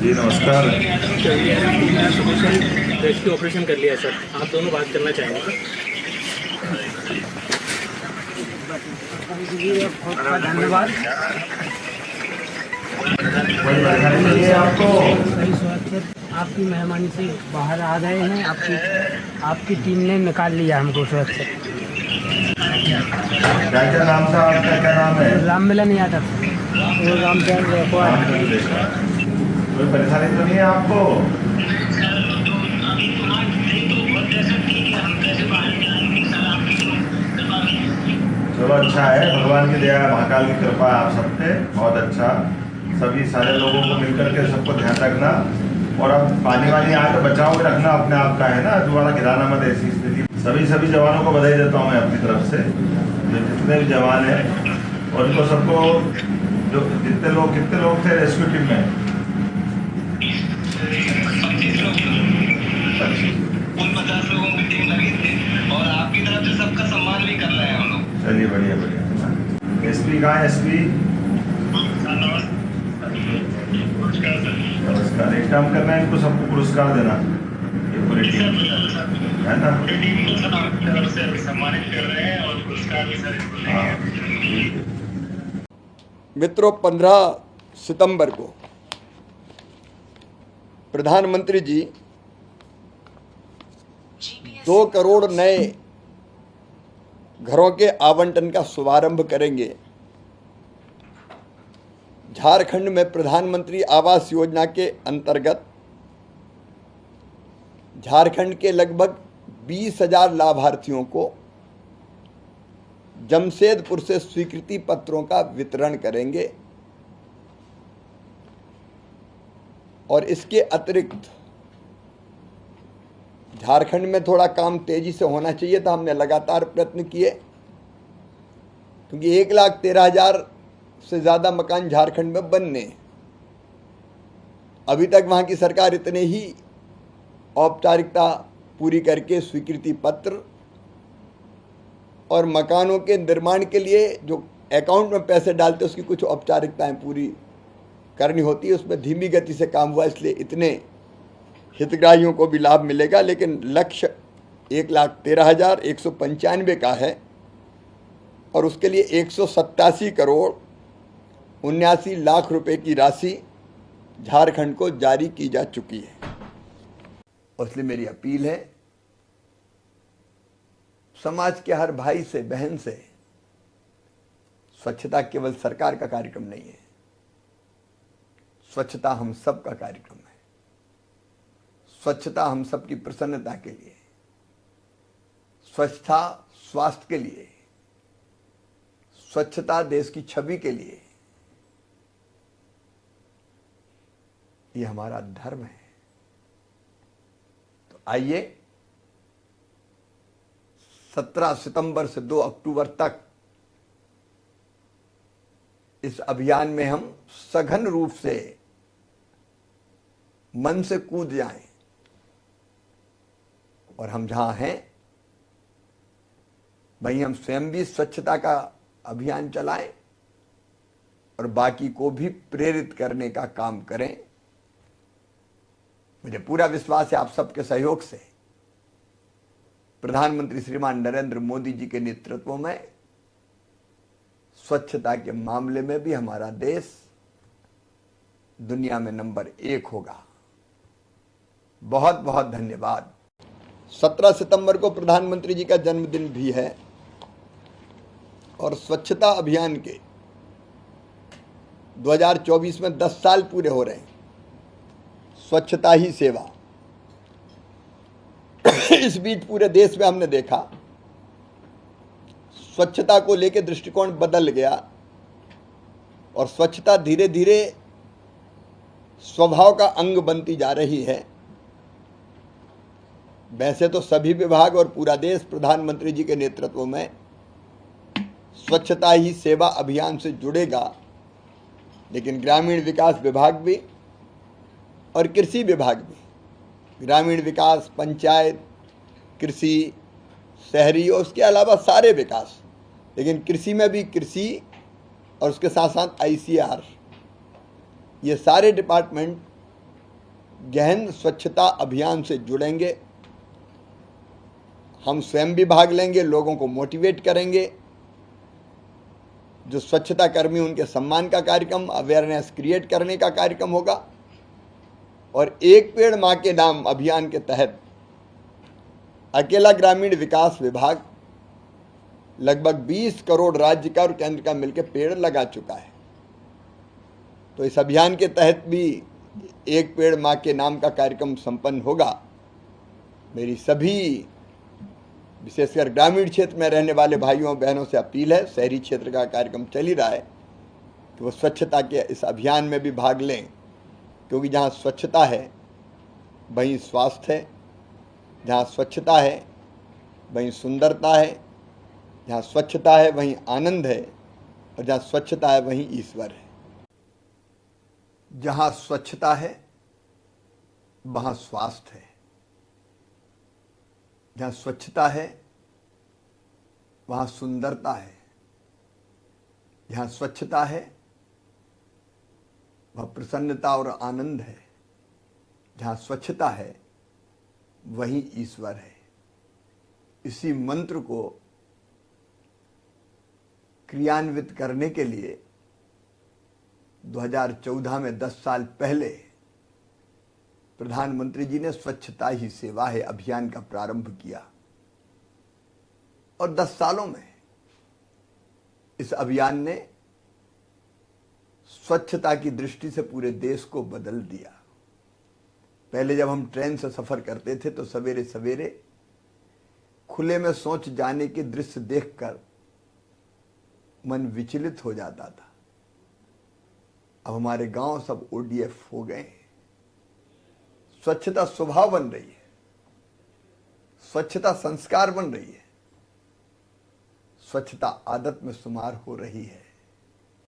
जी नमस्कार। Rescue operation कर लिया है सर, आप दोनों बात करना चाहेंगे सर। धन्यवाद। कोई परेशानी नहीं है आपको? सही स्वास्थ्य सर, आपकी मेहरबानी से बाहर आ गए हैं। आपकी टीम ने निकाल लिया हमको सुरक्षित। क्या क्या नाम था आपका? क्या नाम है? राम मिलन यादव। वो रामचंद्र कोई परेशानी तो नहीं है आपको? चलो अच्छा है, भगवान की दया महाकाल की कृपा है आप सब पे, बहुत अच्छा। सभी सारे लोगों को मिलकर के सबको ध्यान रखना, और अब पानी वानी आए तो बचाव में रखना अपने आप का, है ना, दोबारा गिराना मत ऐसी स्थिति। सभी जवानों को बधाई देता हूँ मैं अपनी तरफ से, जो जितने भी जवान हैं, और उनको सबको, जो कितने लोग थे रेस्क्यू टीम में? 50 लोगों की टीम लगी थी, और आपकी तरफ से सबका सम्मान भी कर रहे हैं हम लोग। चलिए बढ़िया बढ़िया। एसपी कहाँ है? एसपी नमस्कार। एक काम करना है, इनको सबको पुरस्कार देना, ये पूरी टीम है ना। टीम को सर आपकी तरफ से सम्मानित कर रहे हैं और पुरस्कार भी सर इसको देंगे। मित्रों, 15 सितंबर को प्रधानमंत्री जी 2 करोड़ नए घरों के आवंटन का शुभारंभ करेंगे। झारखंड में प्रधानमंत्री आवास योजना के अंतर्गत झारखंड के लगभग 20,000 लाभार्थियों को जमशेदपुर से स्वीकृति पत्रों का वितरण करेंगे। और इसके अतिरिक्त झारखंड में थोड़ा काम तेजी से होना चाहिए था, हमने लगातार प्रयत्न किए, क्योंकि 1,13,000 से ज़्यादा मकान झारखंड में बनने। अभी तक वहाँ की सरकार इतने ही औपचारिकता पूरी करके स्वीकृति पत्र और मकानों के निर्माण के लिए जो अकाउंट में पैसे डालते उसकी कुछ औपचारिकताएं पूरी करनी होती है, उसमें धीमी गति से काम हुआ, इसलिए इतने हितग्राहियों को भी लाभ मिलेगा। लेकिन लक्ष्य 1,13,195 का है, और उसके लिए 187 करोड़ 79 लाख रुपए की राशि झारखंड को जारी की जा चुकी है। इसलिए मेरी अपील है समाज के हर भाई से, बहन से, स्वच्छता केवल सरकार का कार्यक्रम नहीं है, स्वच्छता हम सब का कार्यक्रम है। स्वच्छता हम सब की प्रसन्नता के लिए, स्वच्छता स्वास्थ्य के लिए, स्वच्छता देश की छवि के लिए, ये हमारा धर्म है। तो आइए 17 सितंबर से 2 अक्टूबर तक इस अभियान में हम सघन रूप से मन से कूद जाएं, और हम जहां हैं वहीं हम स्वयं भी स्वच्छता का अभियान चलाएं और बाकी को भी प्रेरित करने का काम करें। मुझे पूरा विश्वास है आप सबके सहयोग से प्रधानमंत्री श्रीमान नरेंद्र मोदी जी के नेतृत्व में स्वच्छता के मामले में भी हमारा देश दुनिया में नंबर 1 होगा। बहुत बहुत धन्यवाद। 17 सितंबर को प्रधानमंत्री जी का जन्मदिन भी है, और स्वच्छता अभियान के 2024 में 10 साल पूरे हो रहे हैं। स्वच्छता ही सेवा। इस बीच पूरे देश में हमने देखा स्वच्छता को लेकर दृष्टिकोण बदल गया, और स्वच्छता धीरे धीरे स्वभाव का अंग बनती जा रही है। वैसे तो सभी विभाग और पूरा देश प्रधानमंत्री जी के नेतृत्व में स्वच्छता ही सेवा अभियान से जुड़ेगा, लेकिन ग्रामीण विकास विभाग भी और कृषि विभाग भी, ग्रामीण विकास, पंचायत, कृषि, शहरी और उसके अलावा सारे विकास, लेकिन कृषि में भी कृषि और उसके साथ साथ ICR, ये सारे डिपार्टमेंट गहन स्वच्छता अभियान से जुड़ेंगे। हम स्वयं भी भाग लेंगे, लोगों को मोटिवेट करेंगे। जो स्वच्छता कर्मी उनके सम्मान का कार्यक्रम, अवेयरनेस क्रिएट करने का कार्यक्रम होगा। और एक पेड़ मां के नाम अभियान के तहत अकेला ग्रामीण विकास विभाग लगभग 20 करोड़ राज्य का और केंद्र का मिलकर पेड़ लगा चुका है। तो इस अभियान के तहत भी एक पेड़ मां के नाम का कार्यक्रम संपन्न होगा। मेरी सभी विशेषकर ग्रामीण क्षेत्र में रहने वाले भाइयों बहनों से अपील है, शहरी क्षेत्र का कार्यक्रम चल ही रहा है, कि वो स्वच्छता के इस अभियान में भी भाग लें। क्योंकि जहाँ स्वच्छता है वहीं स्वास्थ्य है, जहाँ स्वच्छता है वहीं सुंदरता है, जहाँ स्वच्छता है वहीं आनंद है, और जहाँ स्वच्छता है वहीं ईश्वर है। जहाँ स्वच्छता है वहाँ स्वास्थ्य है, जहाँ स्वच्छता है वहाँ सुंदरता है, जहाँ स्वच्छता है वह प्रसन्नता और आनंद है, जहाँ स्वच्छता है वहीं ईश्वर है। इसी मंत्र को क्रियान्वित करने के लिए 2014 में 10 साल पहले प्रधानमंत्री जी ने स्वच्छता ही सेवा है अभियान का प्रारंभ किया। और 10 सालों में इस अभियान ने स्वच्छता की दृष्टि से पूरे देश को बदल दिया। पहले जब हम ट्रेन से सफर करते थे तो सवेरे सवेरे खुले में शौच जाने के दृश्य देखकर मन विचलित हो जाता था। अब हमारे गांव सब ओडीएफ हो गए। स्वच्छता स्वभाव बन रही है, स्वच्छता संस्कार बन रही है, स्वच्छता आदत में शुमार हो रही है।